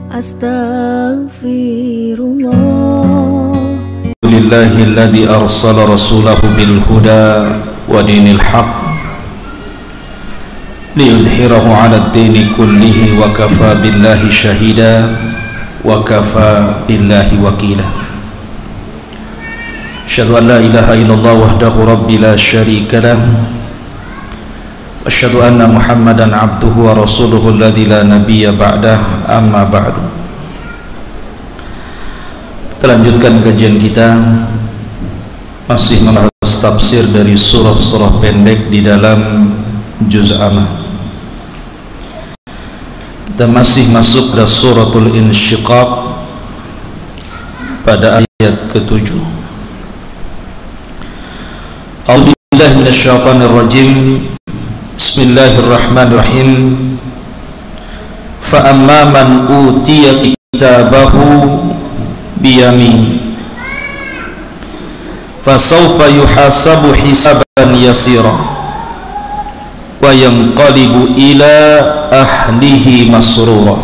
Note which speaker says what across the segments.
Speaker 1: Astaghfirullah.
Speaker 2: Lillahilladzi arsala rasulahu bil huda wa dinil haq liyudhhirahu 'ala ad-dini kullihi wa kafa billahi shahida wa kafa billahi wakila. Asyhadu an la ilaha illallah wahdahu rabbi la syarika lah wa asyhadu anna Muhammadan abduhu wa rasuluhu alladzi la nabiyya ba'dah, amma ba'du. Kita lanjutkan kajian kita masih membahas tafsir dari surah-surah pendek di dalam juz amma. Kita masih masuk ke suratul insyiqaq pada ayat ke-7. A'udzubillahi minasyaitonir rajim. Bismillahirrahmanirrahim. Fa amma man utiya kitabahu biyamini fasawfa yuhasabu hisaban yasira wa yanqalibu ila ahlihi masrura.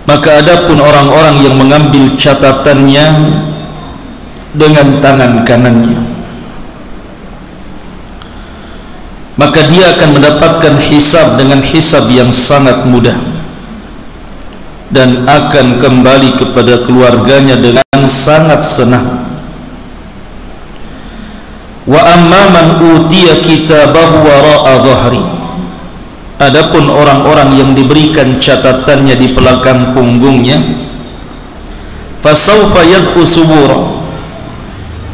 Speaker 2: Maka adapun orang-orang yang mengambil catatannya dengan tangan kanannya, maka dia akan mendapatkan hisab dengan hisab yang sangat mudah dan akan kembali kepada keluarganya dengan sangat senang. Wa amma man utiya kitabahu wara'a dhahri. Adapun orang-orang yang diberikan catatannya di belakang punggungnya, fasawfa yad'u subura.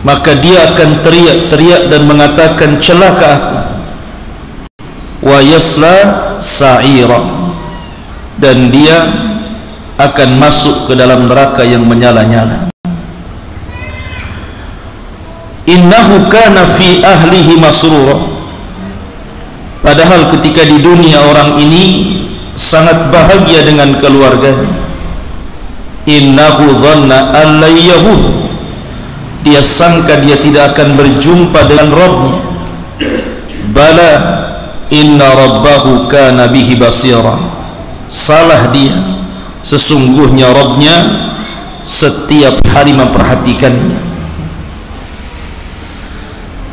Speaker 2: Maka dia akan teriak-teriak dan mengatakan, celaka aku. Wa yasla sa'ira. Dan dia akan masuk ke dalam neraka yang menyala-nyala. Innahu kana fi ahlihi masrura. Padahal ketika di dunia orang ini sangat bahagia dengan keluarganya. Innahu dhanna an la yahud. Dia sangka dia tidak akan berjumpa dengan Rabbnya. Bala inna rabbahu kana bihi basira. Salah dia, sesungguhnya Rabbnya setiap hari memperhatikannya.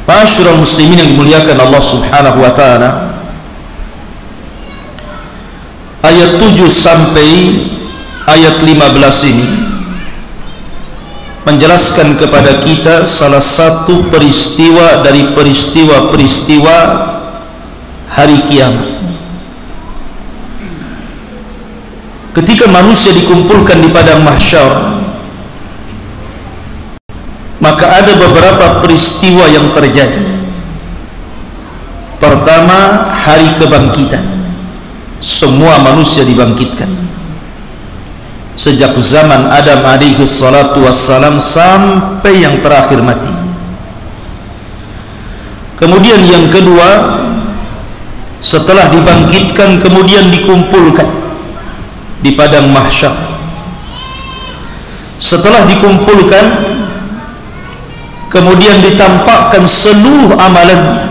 Speaker 2: Ma'asyiral muslimin yang dimuliakan Allah subhanahu wa ta'ala, ayat 7 sampai ayat 15 ini menjelaskan kepada kita salah satu peristiwa dari peristiwa-peristiwa hari kiamat. Ketika manusia dikumpulkan di padang mahsyar, maka ada beberapa peristiwa yang terjadi. Pertama, hari kebangkitan. Semua manusia dibangkitkan. Sejak zaman Adam alaihi salatu wassalam sampai yang terakhir mati. Kemudian yang kedua, setelah dibangkitkan kemudian dikumpulkan di padang mahsyar. Setelah dikumpulkan kemudian ditampakkan seluruh amalannya.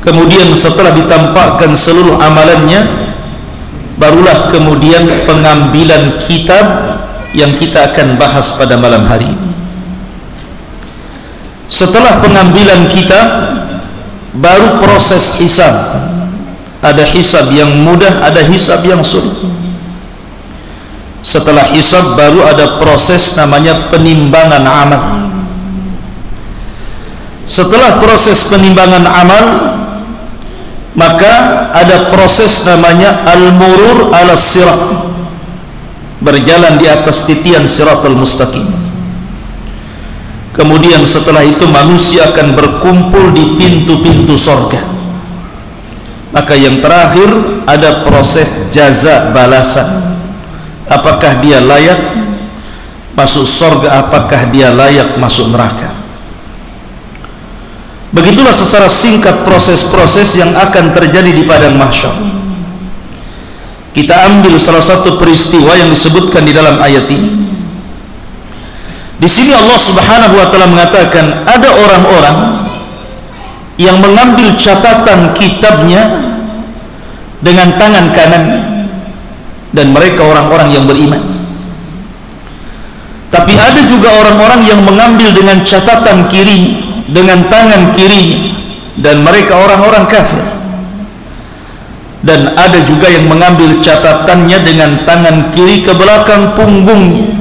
Speaker 2: Kemudian setelah ditampakkan seluruh amalannya, barulah kemudian pengambilan kitab yang kita akan bahas pada malam hari ini. Setelah pengambilan kitab, baru proses hisab. Ada hisab yang mudah, ada hisab yang sulit. Setelah hisab baru ada proses namanya penimbangan amal. Setelah proses penimbangan amal, maka ada proses namanya al-murur ala sirat, berjalan di atas titian siratal mustaqim. Kemudian setelah itu manusia akan berkumpul di pintu-pintu surga. Maka yang terakhir ada proses jaza, balasan. Apakah dia layak masuk surga, apakah dia layak masuk neraka. Begitulah secara singkat proses-proses yang akan terjadi di padang mahsyar. Kita ambil salah satu peristiwa yang disebutkan di dalam ayat ini. Di sini Allah Subhanahu wa taala mengatakan ada orang-orang yang mengambil catatan kitabnya dengan tangan kanannya, dan mereka orang-orang yang beriman. Tapi ada juga orang-orang yang mengambil dengan catatan kirinya, dengan tangan kirinya, dan mereka orang-orang kafir. Dan ada juga yang mengambil catatannya dengan tangan kiri ke belakang punggungnya,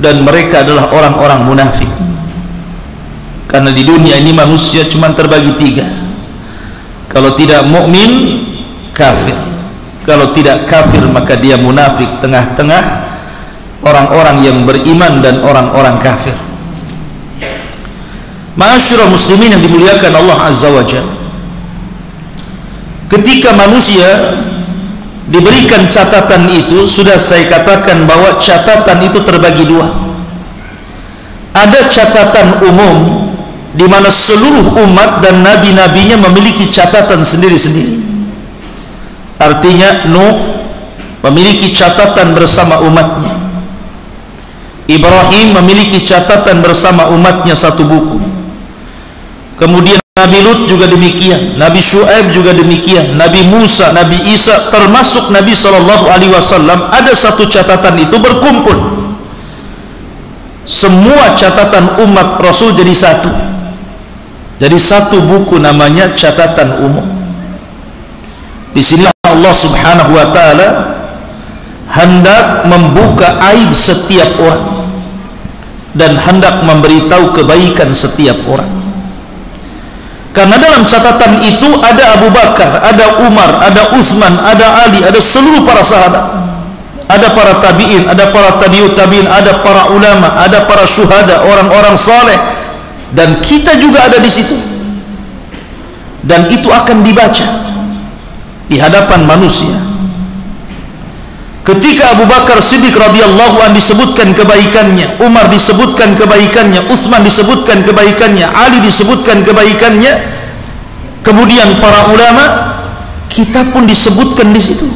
Speaker 2: dan mereka adalah orang-orang munafik. Karena di dunia ini manusia cuma terbagi tiga: kalau tidak mukmin, kafir; kalau tidak kafir, maka dia munafik, tengah-tengah orang-orang yang beriman dan orang-orang kafir. Ma'asyiral muslimin yang dimuliakan Allah Azza wa Jalla, ketika manusia diberikan catatan itu, sudah saya katakan bahwa catatan itu terbagi dua. Ada catatan umum di mana seluruh umat dan nabi-nabinya memiliki catatan sendiri-sendiri. Artinya Nuh memiliki catatan bersama umatnya, Ibrahim memiliki catatan bersama umatnya satu buku, kemudian Nabi Lut juga demikian, Nabi Syuaib juga demikian, Nabi Musa, Nabi Isa, termasuk Nabi SAW, ada satu catatan itu berkumpul. Semua catatan umat Rasul jadi satu, jadi satu buku, namanya catatan umum. Di sini Allah Subhanahu wa taala hendak membuka aib setiap orang dan hendak memberitahu kebaikan setiap orang. Karena dalam catatan itu ada Abu Bakar, ada Umar, ada Utsman, ada Ali, ada seluruh para sahabat, ada para tabi'in, ada para tabi'ut tabi'in, ada para ulama, ada para syuhada, orang-orang saleh, dan kita juga ada di situ. Dan itu akan dibaca di hadapan manusia. Ketika Abu Bakar Siddiq radhiyallahu anhu disebutkan kebaikannya, Umar disebutkan kebaikannya, Utsman disebutkan kebaikannya, Ali disebutkan kebaikannya, kemudian para ulama, kita pun disebutkan di situ.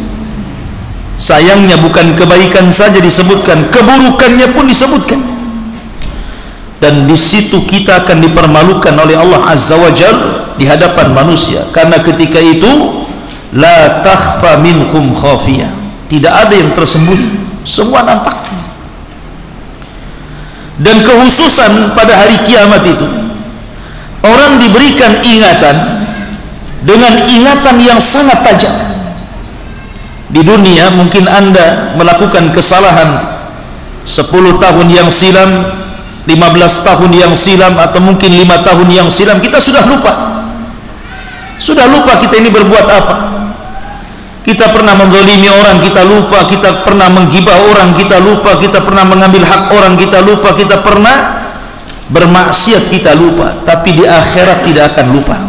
Speaker 2: Sayangnya bukan kebaikan saja disebutkan, keburukannya pun disebutkan. Dan di situ kita akan dipermalukan oleh Allah Azza wa Jalla di hadapan manusia. Karena ketika itu la takhfa minhum khafiyah, tidak ada yang tersembunyi, semua nampak. Dan kekhususan pada hari kiamat itu, orang diberikan ingatan dengan ingatan yang sangat tajam. Di dunia mungkin Anda melakukan kesalahan 10 tahun yang silam, 15 tahun yang silam, atau mungkin 5 tahun yang silam, kita sudah lupa. Sudah lupa kita ini berbuat apa. Kita pernah menzalimi orang, kita lupa. Kita pernah menggibah orang, kita lupa. Kita pernah mengambil hak orang, kita lupa. Kita pernah bermaksiat, kita lupa. Tapi di akhirat tidak akan lupa.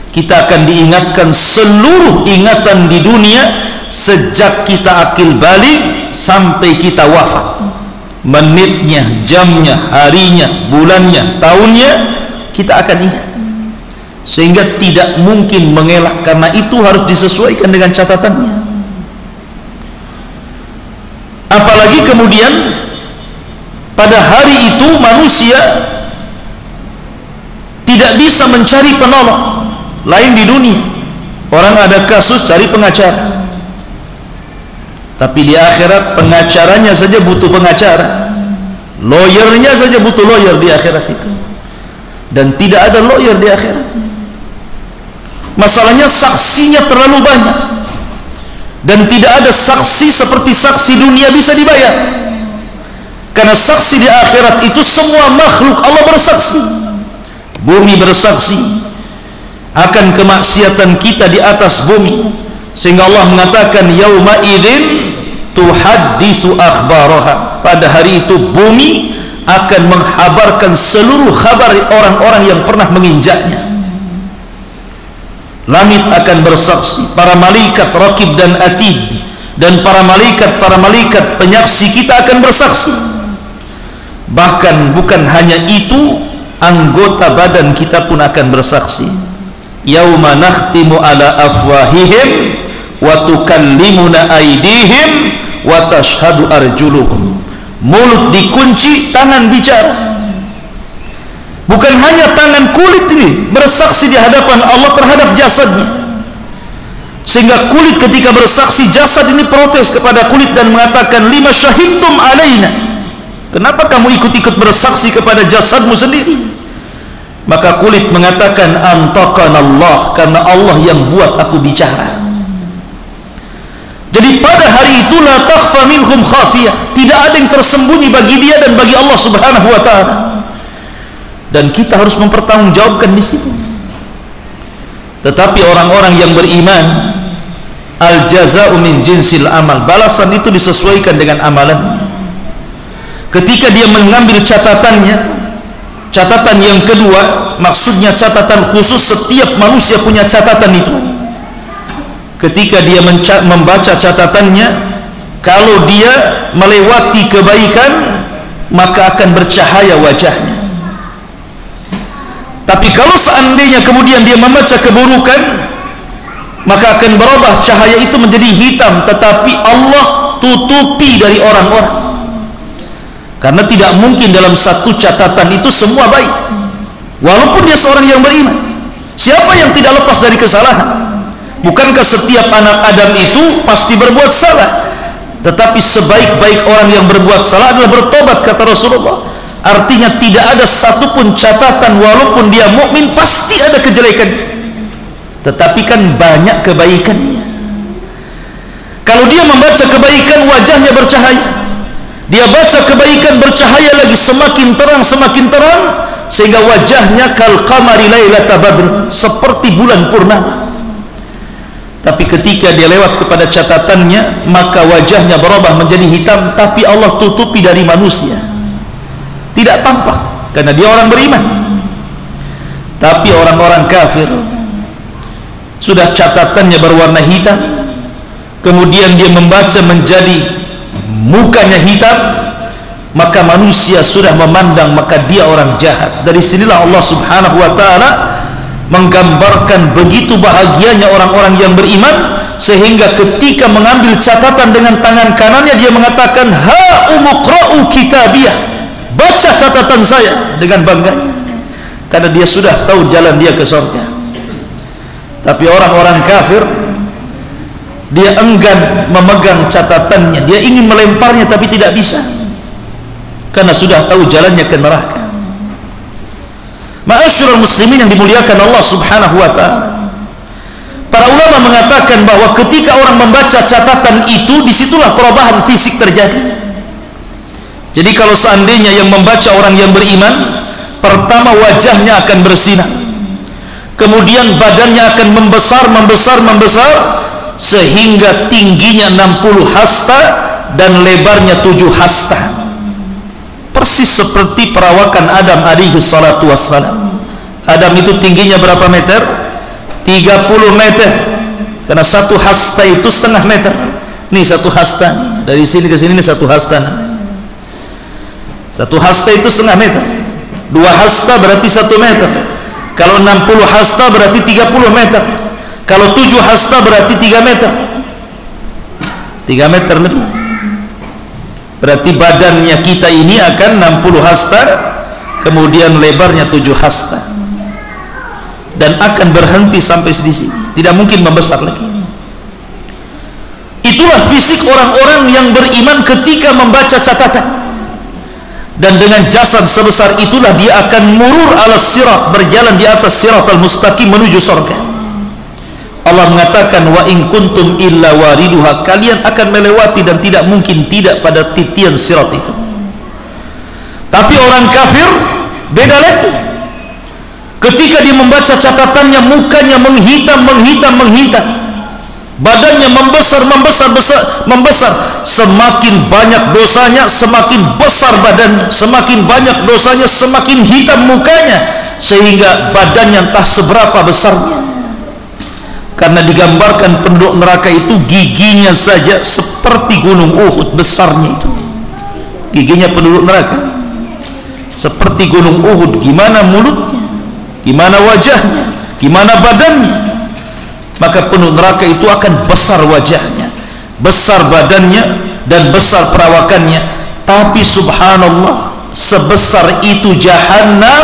Speaker 2: Kita akan diingatkan seluruh ingatan di dunia sejak kita akil balik sampai kita wafat. Menitnya, jamnya, harinya, bulannya, tahunnya, kita akan ingat. Sehingga tidak mungkin mengelak, karena itu harus disesuaikan dengan catatannya. Apalagi kemudian pada hari itu manusia tidak bisa mencari penolong lain di dunia. Orang ada kasus cari pengacara, tapi di akhirat pengacaranya saja butuh pengacara, lawyernya saja butuh lawyer di akhirat itu. Dan tidak ada lawyer di akhirat. Masalahnya saksinya terlalu banyak, dan tidak ada saksi seperti saksi dunia bisa dibayar. Karena saksi di akhirat itu semua makhluk Allah bersaksi. Bumi bersaksi akan kemaksiatan kita di atas bumi, sehingga Allah mengatakan yauma idzin tuhadditsu akhbaraha. Pada hari itu bumi akan menghabarkan seluruh kabar orang-orang yang pernah menginjaknya. Langit akan bersaksi, para malaikat Raqib dan Atid, dan para malaikat penyaksi kita akan bersaksi. Bahkan bukan hanya itu, anggota badan kita pun akan bersaksi. Yauma nakhtimu ala afwahihim wa tukallimuna aydihim wa tashhadu arjuluhum. Mulut dikunci, tangan bicara. Bukan hanya tangan kulit ini bersaksi di hadapan Allah terhadap jasadnya. sehingga kulit ketika bersaksi jasad ini protes kepada kulit dan mengatakan, lima syahidtum alaina, kenapa kamu ikut-ikut bersaksi kepada jasadmu sendiri? Maka kulit mengatakan, antaqanallah, karena Allah yang buat aku bicara. Jadi pada hari itu la takhfa minhum khafiyah, tidak ada yang tersembunyi bagi dia dan bagi Allah Subhanahu wa taala. Dan kita harus mempertanggungjawabkan di situ. Tetapi orang-orang yang beriman, al jaza'u min jinsil amal, balasan itu disesuaikan dengan amalannya. Ketika dia mengambil catatannya, catatan yang kedua, maksudnya catatan khusus, setiap manusia punya catatan itu. Ketika dia membaca catatannya, kalau dia melewati kebaikan, maka akan bercahaya wajahnya. Tapi kalau seandainya kemudian dia membaca keburukan, maka akan berubah cahaya itu menjadi hitam, tetapi Allah tutupi dari orang-orang. Karena tidak mungkin dalam satu catatan itu semua baik, walaupun dia seorang yang beriman. Siapa yang tidak lepas dari kesalahan? Bukankah setiap anak Adam itu pasti berbuat salah? Tetapi sebaik-baik orang yang berbuat salah adalah bertobat, kata Rasulullah. Artinya tidak ada satupun catatan, walaupun dia mukmin pasti ada kejelekan, tetapi kan banyak kebaikannya. Kalau dia membaca kebaikan, wajahnya bercahaya. Dia baca kebaikan, bercahaya lagi, semakin terang, sehingga wajahnya kal qamari lailata badr, seperti bulan purnama. Tapi ketika dia lewat kepada catatannya, maka wajahnya berubah menjadi hitam, tapi Allah tutupi dari manusia, tidak tampak, karena dia orang beriman. Tapi orang-orang kafir, sudah catatannya berwarna hitam, kemudian dia membaca menjadi mukanya hitam, maka manusia sudah memandang, maka dia orang jahat. Dari sinilah Allah Subhanahu wa ta'ala menggambarkan begitu bahagianya orang-orang yang beriman, sehingga ketika mengambil catatan dengan tangan kanannya, dia mengatakan, ha umuqra'u kitabiyah, baca catatan saya, dengan bangganya, karena dia sudah tahu jalan dia ke surga. Tapi orang-orang kafir, dia enggan memegang catatannya, dia ingin melemparnya tapi tidak bisa, karena sudah tahu jalannya ke neraka. Ma'asyiral muslimin yang dimuliakan Allah Subhanahu wa ta'ala, para ulama mengatakan bahwa ketika orang membaca catatan itu, disitulah perubahan fisik terjadi. Jadi kalau seandainya yang membaca orang yang beriman, pertama wajahnya akan bersinar, kemudian badannya akan membesar, sehingga tingginya 60 hasta dan lebarnya 7 hasta, persis seperti perawakan Adam alaihi salatu wassalam. Adam itu tingginya berapa meter? 30 meter, karena satu hasta itu setengah meter. Nih satu hasta, dari sini ke sini ini satu hasta. Satu hasta itu setengah meter, 2 hasta berarti 1 meter. Kalau 60 hasta berarti 30 meter. Kalau 7 hasta berarti 3 meter. 3 meter lebih. Berarti badannya kita ini akan 60 hasta, kemudian lebarnya 7 hasta, dan akan berhenti sampai di sini, tidak mungkin membesar lagi. Itulah fisik orang-orang yang beriman ketika membaca catatan. Dan dengan jasad sebesar itulah dia akan murur ala sirat, berjalan di atas siratal mustaqim menuju surga. Allah mengatakan, wa in kuntum illa wariduha, kalian akan melewati dan tidak mungkin tidak pada titian sirat itu. Tapi orang kafir beda lagi. Ketika dia membaca catatannya, mukanya menghitam, badannya membesar. Semakin banyak dosanya, semakin besar badannya, semakin banyak dosanya, semakin hitam mukanya, sehingga badannya entah seberapa besarnya. Karena digambarkan penduduk neraka itu giginya saja seperti gunung Uhud besarnya itu. Giginya penduduk neraka seperti gunung Uhud. Gimana mulutnya, gimana wajahnya, gimana badannya. Maka penduduk neraka itu akan besar wajahnya, besar badannya, dan besar perawakannya. Tapi subhanallah, sebesar itu jahanam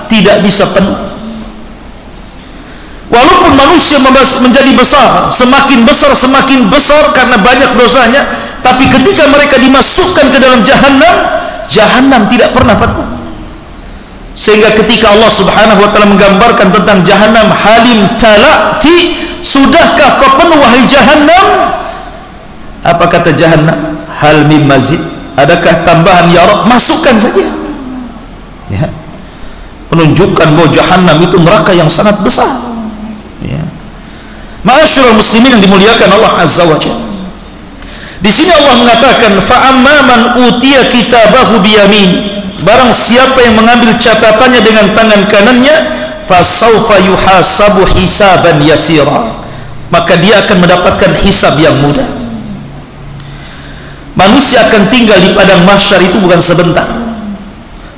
Speaker 2: tidak bisa penuh. Walaupun manusia menjadi besar, semakin besar karena banyak dosanya, tapi ketika mereka dimasukkan ke dalam Jahannam tidak pernah penuh. Sehingga ketika Allah Subhanahu wa taala menggambarkan tentang Jahannam, halim talati, sudahkah kau penuh wahai Jahannam? Apa kata Jahannam? Hal mim mazid, adakah tambahan ya Rabb? Masukkan saja. Ya. Menunjukkan bahwa Jahannam itu neraka yang sangat besar. Ya. Ma'asyiral muslimin yang dimuliakan Allah Azza wa Jalla. Di sini Allah mengatakan, fa amma man utiya kitabahu biyamini, barang siapa yang mengambil catatannya dengan tangan kanannya, fasaufa yuhasabu hisaban yasira, maka dia akan mendapatkan hisab yang mudah. Manusia akan tinggal di padang mahsyar itu bukan sebentar,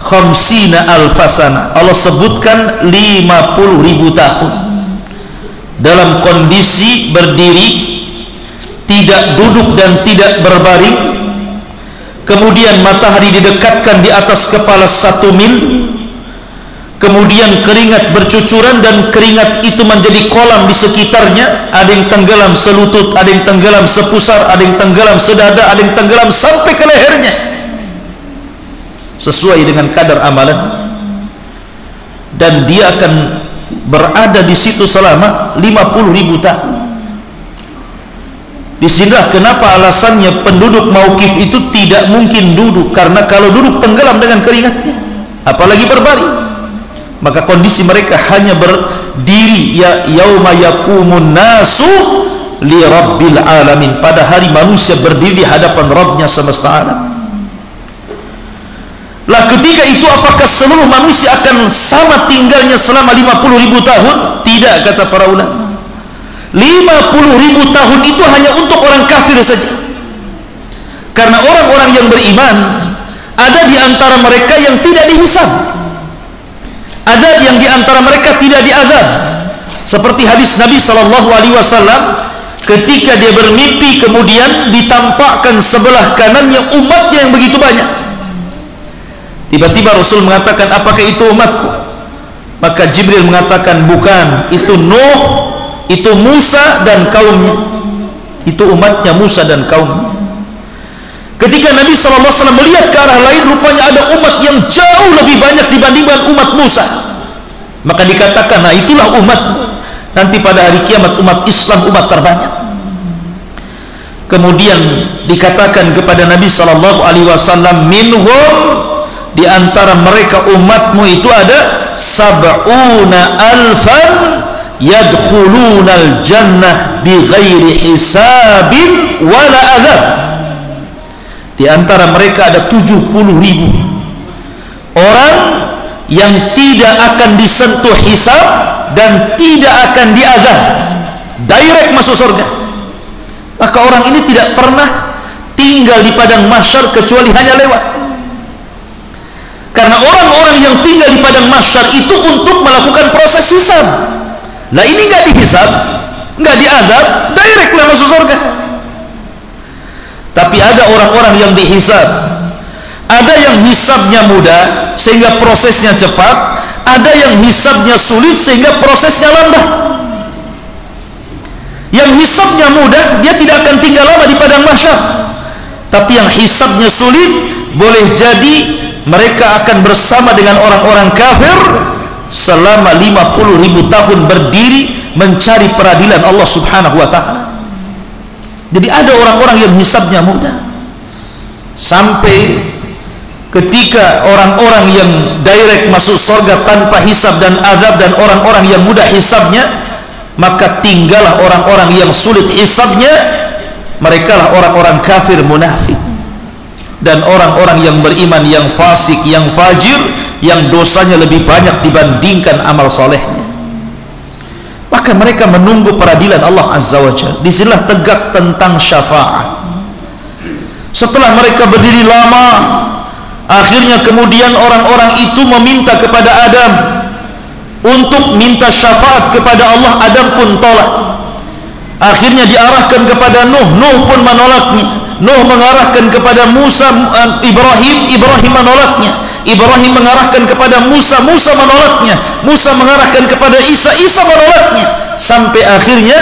Speaker 2: khamsina alfasana, Allah sebutkan 50.000 tahun dalam kondisi berdiri, tidak duduk dan tidak berbaring. Kemudian matahari didekatkan di atas kepala 1 mil, kemudian keringat bercucuran dan keringat itu menjadi kolam di sekitarnya, ada yang tenggelam selutut, ada yang tenggelam sepusar, ada yang tenggelam sedada, ada yang tenggelam sampai ke lehernya, sesuai dengan kadar amalan. Dan dia akan berada di situ selama 50.000 tahun. Disinilah kenapa alasannya penduduk Mauqif itu tidak mungkin duduk, karena kalau duduk tenggelam dengan keringatnya, apalagi berbaring. Maka kondisi mereka hanya berdiri, ya yauma yaqumun nasu li rabbil alamin, pada hari manusia berdiri di hadapan Rabbnya semesta alam. Lah ketika itu apakah seluruh manusia akan sama tinggalnya selama 50.000 tahun? Tidak, kata para ulama. 50.000 tahun itu hanya untuk orang kafir saja. Karena orang-orang yang beriman, ada di antara mereka yang tidak dihisab, ada yang di antara mereka tidak diazab. Seperti hadis Nabi SAW, ketika dia bermimpi kemudian ditampakkan sebelah kanannya umatnya yang begitu banyak. Tiba-tiba Rasul mengatakan, apakah itu umatku? Maka Jibril mengatakan, bukan, itu Nuh, itu Musa dan kaumnya, itu umatnya Musa dan kaumnya. Ketika Nabi SAW melihat ke arah lain, rupanya ada umat yang jauh lebih banyak dibandingkan umat Musa. Maka dikatakan, nah itulah umat nanti pada hari kiamat, umat Islam, umat terbanyak. Kemudian dikatakan kepada Nabi SAW, minhum, di antara mereka umatmu itu ada 70.000 yadkhulunal jannah bighairi hisabin wala adzab. Di antara mereka ada 70.000 orang yang tidak akan disentuh hisab dan tidak akan diazab, direct masuk surga. Maka orang ini tidak pernah tinggal di padang mahsyar kecuali hanya lewat. Karena orang-orang yang tinggal di padang mahsyar itu untuk melakukan proses hisab. Nah ini nggak dihisab, nggak diazab, direct lah masuk surga. Tapi ada orang-orang yang dihisab, ada yang hisabnya mudah sehingga prosesnya cepat, ada yang hisabnya sulit sehingga prosesnya lambat. Yang hisabnya mudah, dia tidak akan tinggal lama di padang mahsyar. Tapi yang hisabnya sulit, boleh jadi mereka akan bersama dengan orang-orang kafir selama 50.000 tahun berdiri mencari peradilan Allah Subhanahu wa ta'ala. Jadi ada orang-orang yang hisabnya mudah, sampai ketika orang-orang yang direct masuk surga tanpa hisab dan azab, dan orang-orang yang mudah hisabnya, maka tinggallah orang-orang yang sulit hisabnya. Mereka lah orang-orang kafir munafik dan orang-orang yang beriman yang fasik, yang fajir, yang dosanya lebih banyak dibandingkan amal solehnya. Maka mereka menunggu peradilan Allah Azza wa Jalla. Disinilah tegak tentang syafaat. Setelah mereka berdiri lama, akhirnya kemudian orang-orang itu meminta kepada Adam untuk minta syafaat kepada Allah. Adam pun tolak. Akhirnya diarahkan kepada Nuh, Nuh pun menolaknya. Nuh mengarahkan kepada Musa, Ibrahim menolaknya. Ibrahim mengarahkan kepada Musa, Musa menolaknya. Musa mengarahkan kepada Isa, Isa menolaknya. sampai akhirnya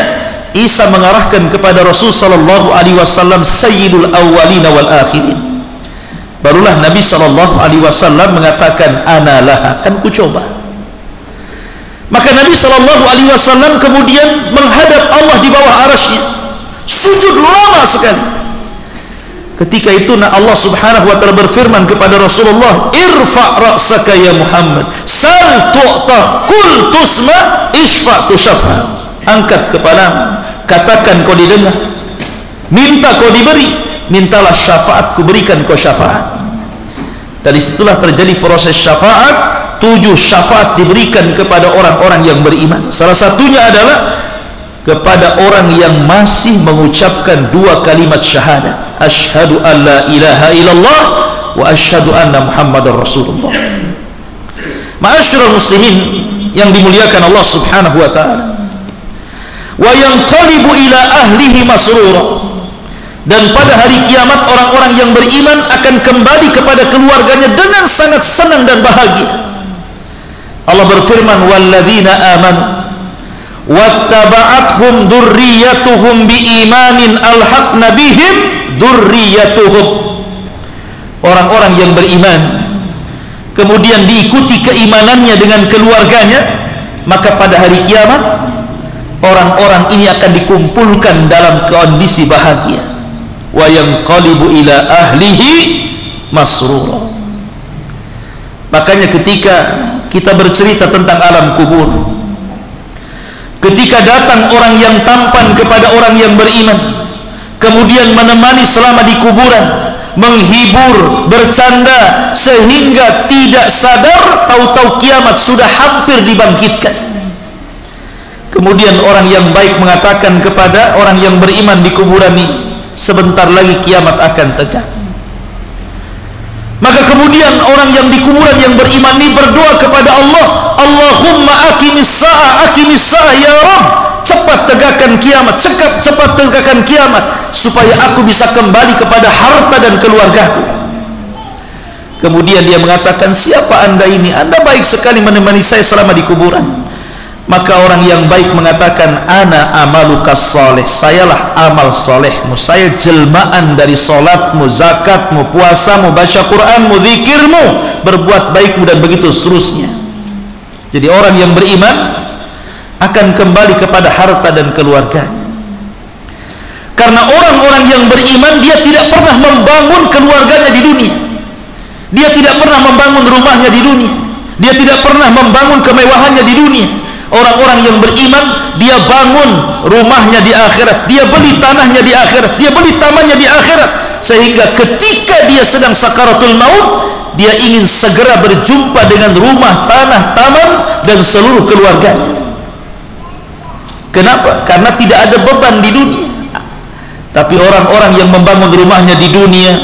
Speaker 2: Isa mengarahkan kepada Rasul sallallahu alaihi wasallam sayyidul awwalin wal akhirin. Barulah Nabi sallallahu alaihi wasallam mengatakan ana laha, kan ku coba. Maka Nabi sallallahu alaihi wasallam kemudian menghadap Allah di bawah arasy-Nya, sujud lama sekali. Ketika itu Allah subhanahu wa ta'ala berfirman kepada Rasulullah, irfa' ra'saka ya Muhammad, sal tu'ta, kul tusma, isfa' tushafa. Angkat kepalamu, katakan kau didengar, minta kau diberi, mintalah syafaat, ku berikan kau syafaat. Dari situlah terjadi proses syafaat. 7 syafaat diberikan kepada orang-orang yang beriman. Salah satunya adalah kepada orang yang masih mengucapkan 2 kalimat syahadat, asyhadu an la ilaha illallah wa asyhadu anna muhammadar rasulullah. Ma'asyiral muslimin yang dimuliakan Allah subhanahu wa ta'ala, wa yanqalibu ila ahlihi masrura, dan pada hari kiamat orang-orang yang beriman akan kembali kepada keluarganya dengan sangat senang dan bahagia. Allah berfirman, walladzina amanu wattaba'athum dzurriyyatuhum biimanin alhaqna bihim dzurriyyatuhum. Orang-orang yang beriman kemudian diikuti keimanannya dengan keluarganya, maka pada hari kiamat orang-orang ini akan dikumpulkan dalam kondisi bahagia. Wa yanqalibu ila ahlihi masrura. Makanya ketika kita bercerita tentang alam kubur, ketika datang orang yang tampan kepada orang yang beriman, kemudian menemani selama di kuburan, menghibur, bercanda, sehingga tidak sadar tahu-tahu kiamat sudah hampir dibangkitkan. Kemudian orang yang baik mengatakan kepada orang yang beriman di kuburan ini, sebentar lagi kiamat akan tegak. Maka kemudian orang yang di kuburan yang beriman ini berdoa kepada Allah, Allahumma aqimis sa'ah ya Rabb, cepat tegakkan kiamat, cepat tegakkan kiamat, supaya aku bisa kembali kepada harta dan keluargaku. Kemudian dia mengatakan, siapa anda ini? Anda baik sekali menemani saya selama di kuburan. Maka orang yang baik mengatakan, ana amalukas soleh, sayalah amal solehmu, saya jelmaan dari solatmu, zakatmu, puasamu, baca Quranmu, zikirmu, berbuat baikmu, dan begitu seterusnya. Jadi orang yang beriman akan kembali kepada harta dan keluarganya. Karena orang-orang yang beriman, dia tidak pernah membangun keluarganya di dunia, dia tidak pernah membangun rumahnya di dunia, dia tidak pernah membangun kemewahannya di dunia. Orang-orang yang beriman, dia bangun rumahnya di akhirat, dia beli tanahnya di akhirat, dia beli tamannya di akhirat, sehingga ketika dia sedang sakaratul maut, dia ingin segera berjumpa dengan rumah, tanah, taman, dan seluruh keluarganya. Kenapa? Karena tidak ada beban di dunia. Tapi orang-orang yang membangun rumahnya di dunia,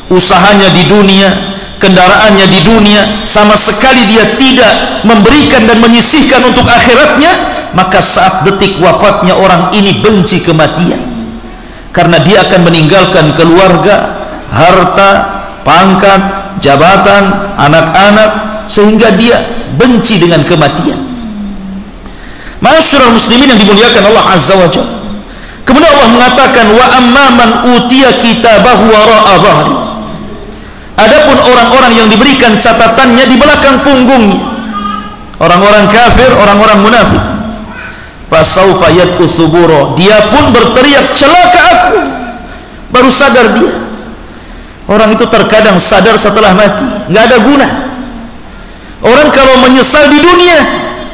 Speaker 2: usahanya di dunia, kendaraannya di dunia, sama sekali dia tidak memberikan dan menyisihkan untuk akhiratnya, maka saat detik wafatnya orang ini benci kematian, karena dia akan meninggalkan keluarga, harta, pangkat, jabatan, anak-anak, sehingga dia benci dengan kematian. Ma'asyiral muslimin yang dimuliakan Allah azza wa jalla, kemudian Allah mengatakan, wa amman utiya kitabahu wara'a dhahri. Adapun orang-orang yang diberikan catatannya di belakang punggungnya, orang-orang kafir, orang-orang munafik, fasaufa yad'u thubura, dia pun berteriak, celaka aku. Baru sadar dia. Orang itu terkadang sadar setelah mati, nggak ada guna. Orang kalau menyesal di dunia,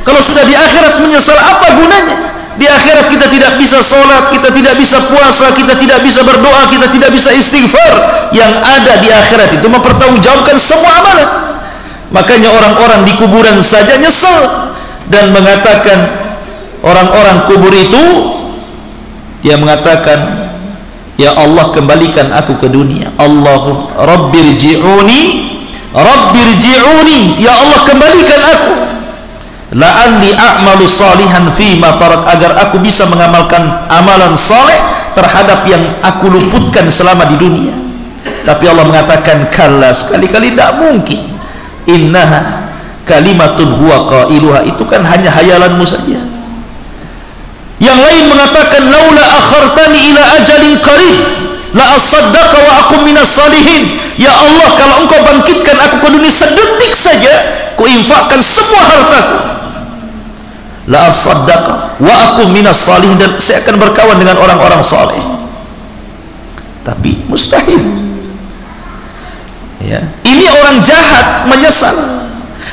Speaker 2: kalau sudah di akhirat menyesal, apa gunanya? Di akhirat kita tidak bisa sholat, kita tidak bisa puasa, kita tidak bisa berdoa, kita tidak bisa istighfar. Yang ada di akhirat itu mempertanggungjawabkan semua amalan. Makanya orang-orang di kuburan saja nyesal dan mengatakan, orang-orang kubur itu, dia mengatakan, ya Allah, kembalikan aku ke dunia. Allahumma rabbirji'uni, ya Allah, kembalikan aku, la'alli a'malu salihan fima tarak, agar aku bisa mengamalkan amalan saleh terhadap yang aku luputkan selama di dunia. Tapi Allah mengatakan, kalla, sekali-kali tidak mungkin, innaha kalimatun huwa qailuha, itu kan hanya hayalanmu saja. Yang lain mengatakan, laula akhartani ila ajalin qarib la asaddaqa wa akum minas salihin. Ya Allah, kalau engkau bangkitkan aku ke dunia sedetik saja, ku infakkan semua hartaku, la asaddaqa wa akum minas salihin, dan saya akan berkawan dengan orang-orang saleh. Tapi mustahil. Ya, ini orang jahat menyesal.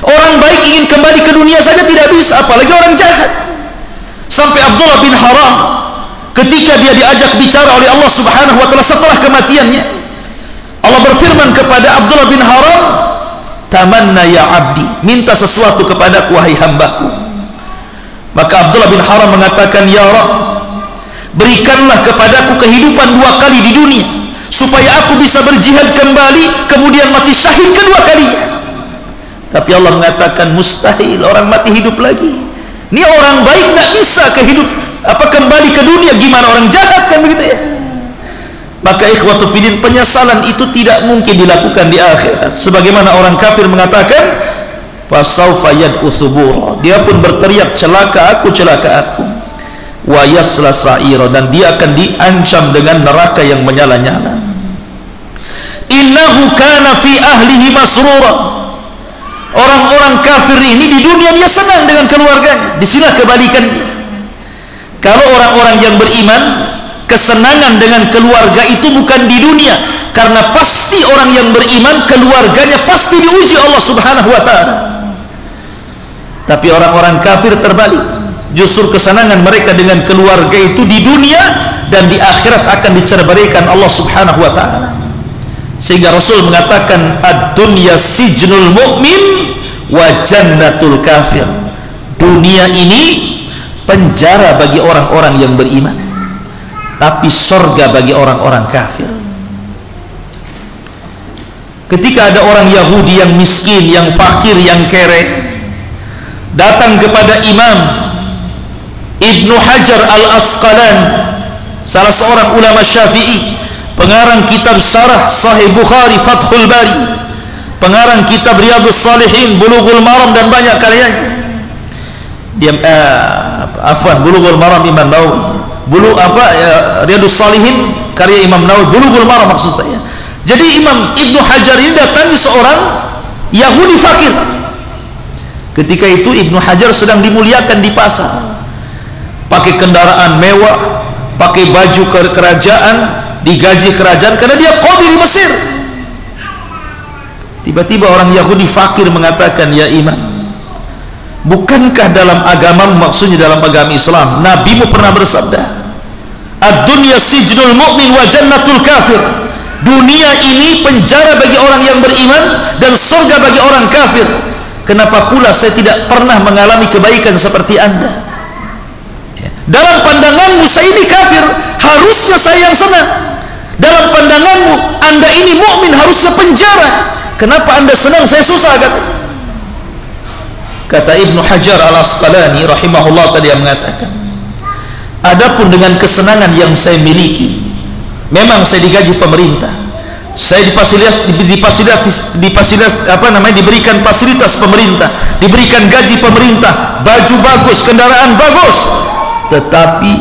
Speaker 2: Orang baik ingin kembali ke dunia saja tidak bisa, apalagi orang jahat. Sampai Abdullah bin Haram, ketika dia diajak bicara oleh Allah Subhanahu wa ta'ala setelah kematiannya, Allah berfirman kepada Abdullah bin Haram, tamanna ya abdi, minta sesuatu kepadaku wahai hambaku. Maka Abdullah bin Haram mengatakan, ya Rabb, berikanlah kepadaku kehidupan 2 kali di dunia, supaya aku bisa berjihad kembali, kemudian mati syahid kedua kalinya. Tapi Allah mengatakan, mustahil orang mati hidup lagi. Ini orang baik tidak bisa kembali ke dunia, gimana orang jahat, kan begitu ya. Maka ikhwatu fiddin, penyesalan itu tidak mungkin dilakukan di akhirat. Sebagaimana orang kafir mengatakan, fasaufa yad'u thubura, dia pun berteriak celaka aku, wa yasla sa'ira, dan dia akan diancam dengan neraka yang menyala-nyala. Innahu kana fi ahlihi masrura. Orang-orang kafir ini di dunia dia senang dengan keluarganya. Disinilah kebalikannya. Kalau orang-orang yang beriman, kesenangan dengan keluarga itu bukan di dunia, karena pasti orang yang beriman keluarganya pasti diuji Allah Subhanahu wa ta'ala. Tapi orang-orang kafir terbalik, justru kesenangan mereka dengan keluarga itu di dunia, dan di akhirat akan diceraikan Allah Subhanahu wa ta'ala. Sehingga Rasul mengatakan, ad-dunya sijnul mu'min wa jannatul kafir. Dunia ini penjara bagi orang-orang yang beriman, tapi surga bagi orang-orang kafir. Ketika ada orang Yahudi yang miskin, yang fakir, yang kere, datang kepada Imam Ibnu Hajar al-Asqalani, salah seorang ulama Syafi'i, pengarang kitab syarah Sahih Bukhari Fathul Bari, pengarang kitab Riyadhus Shalihin, Bulughul Maram, dan banyak karyanya. Bulughul Maram Imam Nawawi, Riyadhus Shalihin karya Imam Nawawi, Bulughul Maram maksud saya. Jadi Imam Ibnu Hajar ini datangi seorang Yahudi fakir. Ketika itu Ibnu Hajar sedang dimuliakan di pasar, pakai kendaraan mewah, pakai baju kerajaan, digaji kerajaan karena dia qadhi di Mesir. Tiba-tiba orang Yahudi fakir mengatakan, ya Imam, bukankah dalam agamamu, maksudnya dalam agama Islam, nabimu pernah bersabda, ad-dunya sijnul mu'min wa jannatul kafir. Dunia ini penjara bagi orang yang beriman dan surga bagi orang kafir. Kenapa pula saya tidak pernah mengalami kebaikan seperti Anda? Dalam pandanganmu saya ini kafir, harusnya saya yang senang. Dalam pandanganmu Anda ini mukmin, harusnya penjara. Kenapa Anda senang, saya susah, katanya. Kata Ibnu Hajar al-Asqalani rahimahullah tadi yang mengatakan, adapun dengan kesenangan yang saya miliki, memang saya digaji pemerintah, saya diberikan fasilitas pemerintah, diberikan gaji pemerintah, baju bagus, kendaraan bagus, tetapi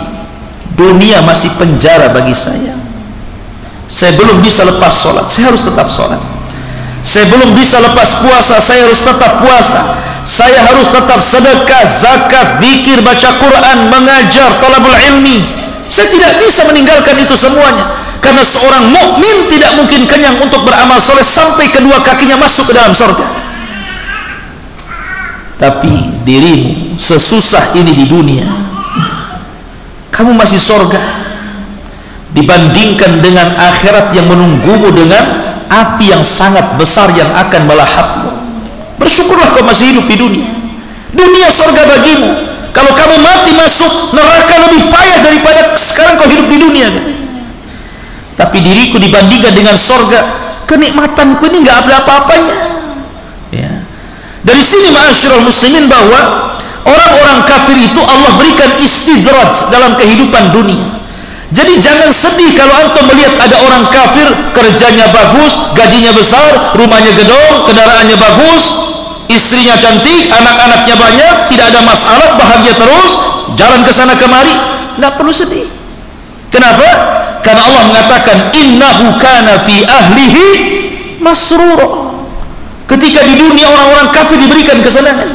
Speaker 2: dunia masih penjara bagi saya. Saya belum bisa lepas sholat, saya harus tetap sholat. Saya belum bisa lepas puasa, saya harus tetap puasa. Saya harus tetap sedekah, zakat, zikir, baca Quran, mengajar, talabul ilmi. Saya tidak bisa meninggalkan itu semuanya, karena seorang mukmin tidak mungkin kenyang untuk beramal soleh sampai kedua kakinya masuk ke dalam surga. Tapi dirimu sesusah ini di dunia, kamu masih surga dibandingkan dengan akhirat yang menunggumu dengan api yang sangat besar yang akan melahapmu. Bersyukurlah kau masih hidup di dunia. Dunia surga bagimu. Kalau kamu mati masuk neraka lebih payah daripada sekarang kau hidup di dunia, katanya. Tapi diriku dibandingkan dengan surga, kenikmatanku ini nggak ada apa-apanya. Ya. Dari sini ma'asyiral muslimin, bahwa orang-orang kafir itu Allah berikan istidraj dalam kehidupan dunia. Jadi jangan sedih kalau antum melihat ada orang kafir kerjanya bagus, gajinya besar, rumahnya gedong, kendaraannya bagus, istrinya cantik, anak-anaknya banyak, tidak ada masalah, bahagia terus. jalan ke sana kemari, tidak perlu sedih. Kenapa? Karena Allah mengatakan innahu kana fi ahlihi masrura. Ketika di dunia orang-orang kafir diberikan kesenangan,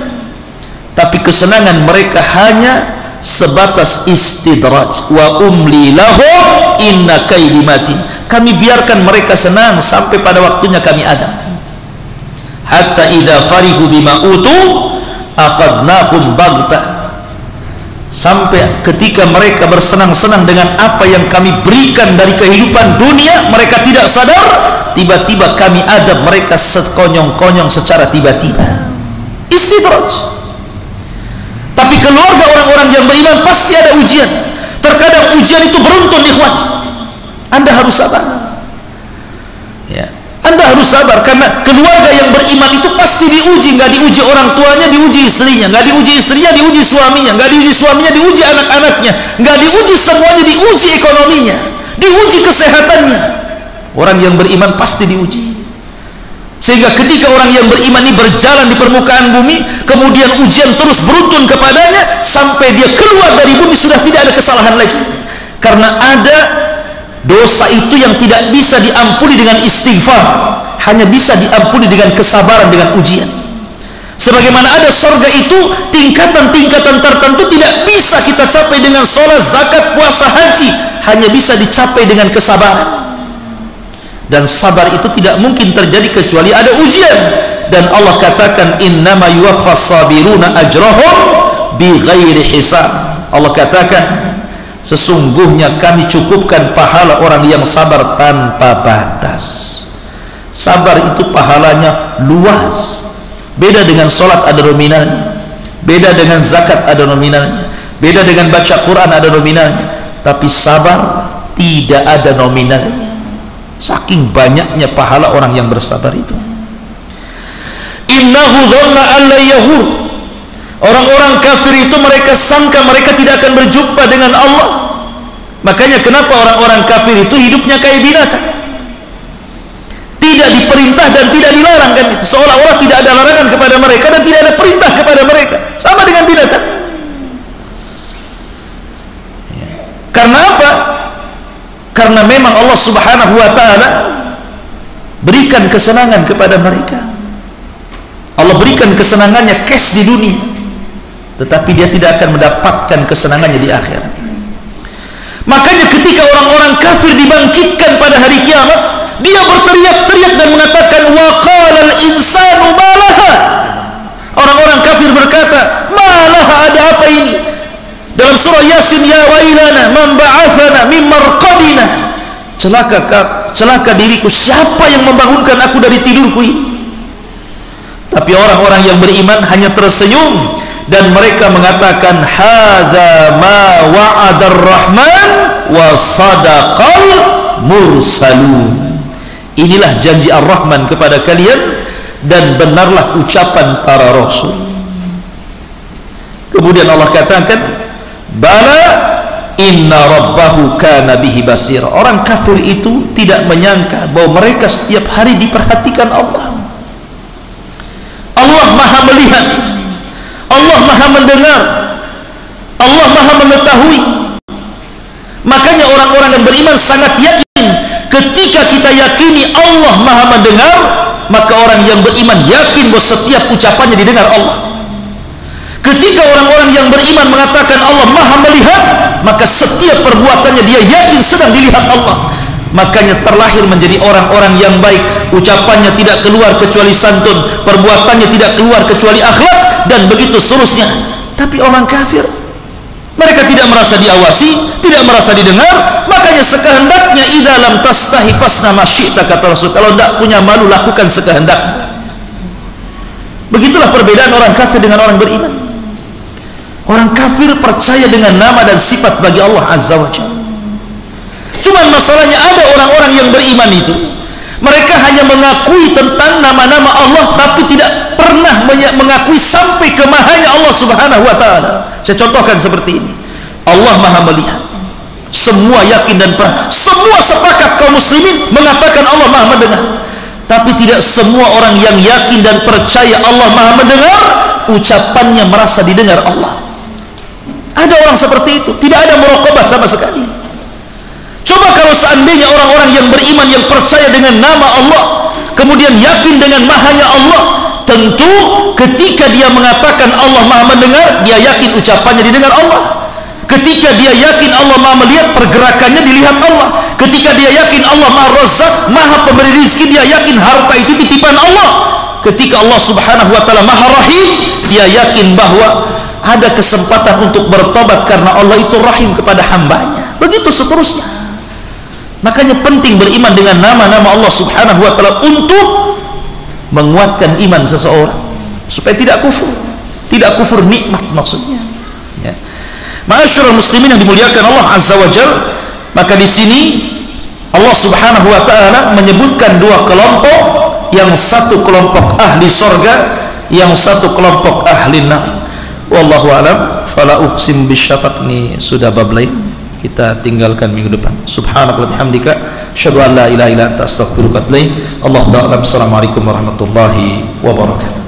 Speaker 2: tapi kesenangan mereka hanya sebatas istidraj. Wa umli lahum inna kaidi matin. Kami biarkan mereka senang sampai pada waktunya kami adab. Hatta idza farihu bima utu akhadnahum baghtah. Sampai ketika mereka bersenang-senang dengan apa yang kami berikan dari kehidupan dunia, mereka tidak sadar, tiba-tiba kami adab mereka sekonyong-konyong secara tiba-tiba. Istidraj. Tapi keluarga orang-orang yang beriman pasti ada ujian. Terkadang ujian itu beruntun, ikhwan. Anda harus sabar. Ya, Anda harus sabar karena keluarga yang beriman itu pasti diuji. Nggak diuji orang tuanya, diuji istrinya. Nggak diuji istrinya, diuji suaminya. Nggak diuji suaminya, diuji anak-anaknya. Nggak diuji semuanya, diuji ekonominya, diuji kesehatannya. Orang yang beriman pasti diuji. Sehingga ketika orang yang beriman ini berjalan di permukaan bumi, kemudian ujian terus beruntun kepadanya sampai dia keluar dari bumi sudah tidak ada kesalahan lagi. Karena ada dosa itu yang tidak bisa diampuni dengan istighfar, hanya bisa diampuni dengan kesabaran, dengan ujian. Sebagaimana ada surga itu tingkatan-tingkatan tertentu tidak bisa kita capai dengan sholat, zakat, puasa, haji, hanya bisa dicapai dengan kesabaran. Dan sabar itu tidak mungkin terjadi kecuali ada ujian. Dan Allah katakan innama yuwaffas sabiruna ajrahum bighairi hisab. Allah katakan sesungguhnya kami cukupkan pahala orang yang sabar tanpa batas. Sabar itu pahalanya luas. Beda dengan sholat ada nominalnya, beda dengan zakat ada nominalnya, beda dengan baca Quran ada nominalnya. Tapi sabar tidak ada nominalnya. Saking banyaknya pahala orang yang bersabar itu. Innahu dhanna an la yahur. Orang-orang kafir itu mereka sangka mereka tidak akan berjumpa dengan Allah. Makanya kenapa orang-orang kafir itu hidupnya kayak binatang, tidak diperintah dan tidak dilarang, kan? Seolah-olah tidak ada larangan kepada mereka dan tidak ada perintah kepada mereka, sama dengan binatang. Karena apa? Karena memang Allah Subhanahu wa ta'ala berikan kesenangan kepada mereka. Allah berikan kesenangannya cash di dunia, tetapi dia tidak akan mendapatkan kesenangannya di akhirat. Makanya ketika orang-orang kafir dibangkitkan pada hari kiamat, dia berteriak-teriak dan mengatakan wa qalal insanu malaha. Orang-orang kafir berkata, malaha, ada apa ini? Dalam surah Yasin, ya wailana man ba'athana min marqadina. Celaka diriku, siapa yang membangunkan aku dari tidurku ini? Tapi orang-orang yang beriman hanya tersenyum dan mereka mengatakan hadza ma wa'adar rahman wa sadaqal mursalun. Inilah janji Ar-Rahman kepada kalian dan benarlah ucapan para rasul. Kemudian Allah katakan bala inna rabbahu kana bihi basira. Orang kafir itu tidak menyangka bahwa mereka setiap hari diperhatikan Allah. Allah maha melihat, Allah maha mendengar, Allah maha mengetahui. Makanya orang-orang yang beriman sangat yakin. Ketika kita yakini Allah maha mendengar, maka orang yang beriman yakin bahwa setiap ucapannya didengar Allah. Ketika orang-orang yang beriman mengatakan Allah maha melihat, maka setiap perbuatannya dia yakin sedang dilihat Allah. Makanya terlahir menjadi orang-orang yang baik. Ucapannya tidak keluar kecuali santun, perbuatannya tidak keluar kecuali akhlak, dan begitu seterusnya. Tapi orang kafir, mereka tidak merasa diawasi, tidak merasa didengar. Makanya sekehendaknya idza lam tastahi fasna ma syi'ta, kata Rasul. Kalau tidak punya malu, lakukan sekehendaknya. Begitulah perbedaan orang kafir dengan orang beriman. Orang kafir percaya dengan nama dan sifat bagi Allah Azza wa Jalla. Cuman masalahnya ada orang-orang yang beriman itu, mereka hanya mengakui tentang nama-nama Allah, tapi tidak pernah mengakui sampai ke mahanya Allah Subhanahu wa ta'ala. Saya contohkan seperti ini. Allah maha melihat. Semua yakin dan semua sepakat kaum muslimin mengatakan Allah maha mendengar. Tapi tidak semua orang yang yakin dan percaya Allah maha mendengar, ucapannya merasa didengar Allah. Ada orang seperti itu, tidak ada muraqabah sama sekali. Coba kalau seandainya orang-orang yang beriman, yang percaya dengan nama Allah, kemudian yakin dengan mahanya Allah, tentu ketika dia mengatakan Allah maha mendengar, dia yakin ucapannya didengar Allah. Ketika dia yakin Allah maha melihat, pergerakannya dilihat Allah. Ketika dia yakin Allah maha razak, maha pemberi rezeki, dia yakin harta itu titipan Allah. Ketika Allah subhanahu wa ta'ala maha rahim, dia yakin bahwa ada kesempatan untuk bertobat karena Allah itu rahim kepada hambanya. Begitu seterusnya. Makanya penting beriman dengan nama-nama Allah subhanahu wa ta'ala untuk menguatkan iman seseorang supaya tidak kufur nikmat maksudnya ya. Ma'asyiral muslimin yang dimuliakan Allah azza wa jalla, maka di sini Allah subhanahu wa ta'ala menyebutkan dua kelompok, yang satu kelompok ahli surga, yang satu kelompok ahli nar. Wallahu a'lam. Fala uqsim bisyafaq, ini sudah bab lain, kita tinggalkan minggu depan. Subhanallah bihamdika asyhadu an la ilaha illa anta astaghfiruka wa atubu ilaik. Allahu a'lam. Assalamualaikum warahmatullahi wabarakatuh.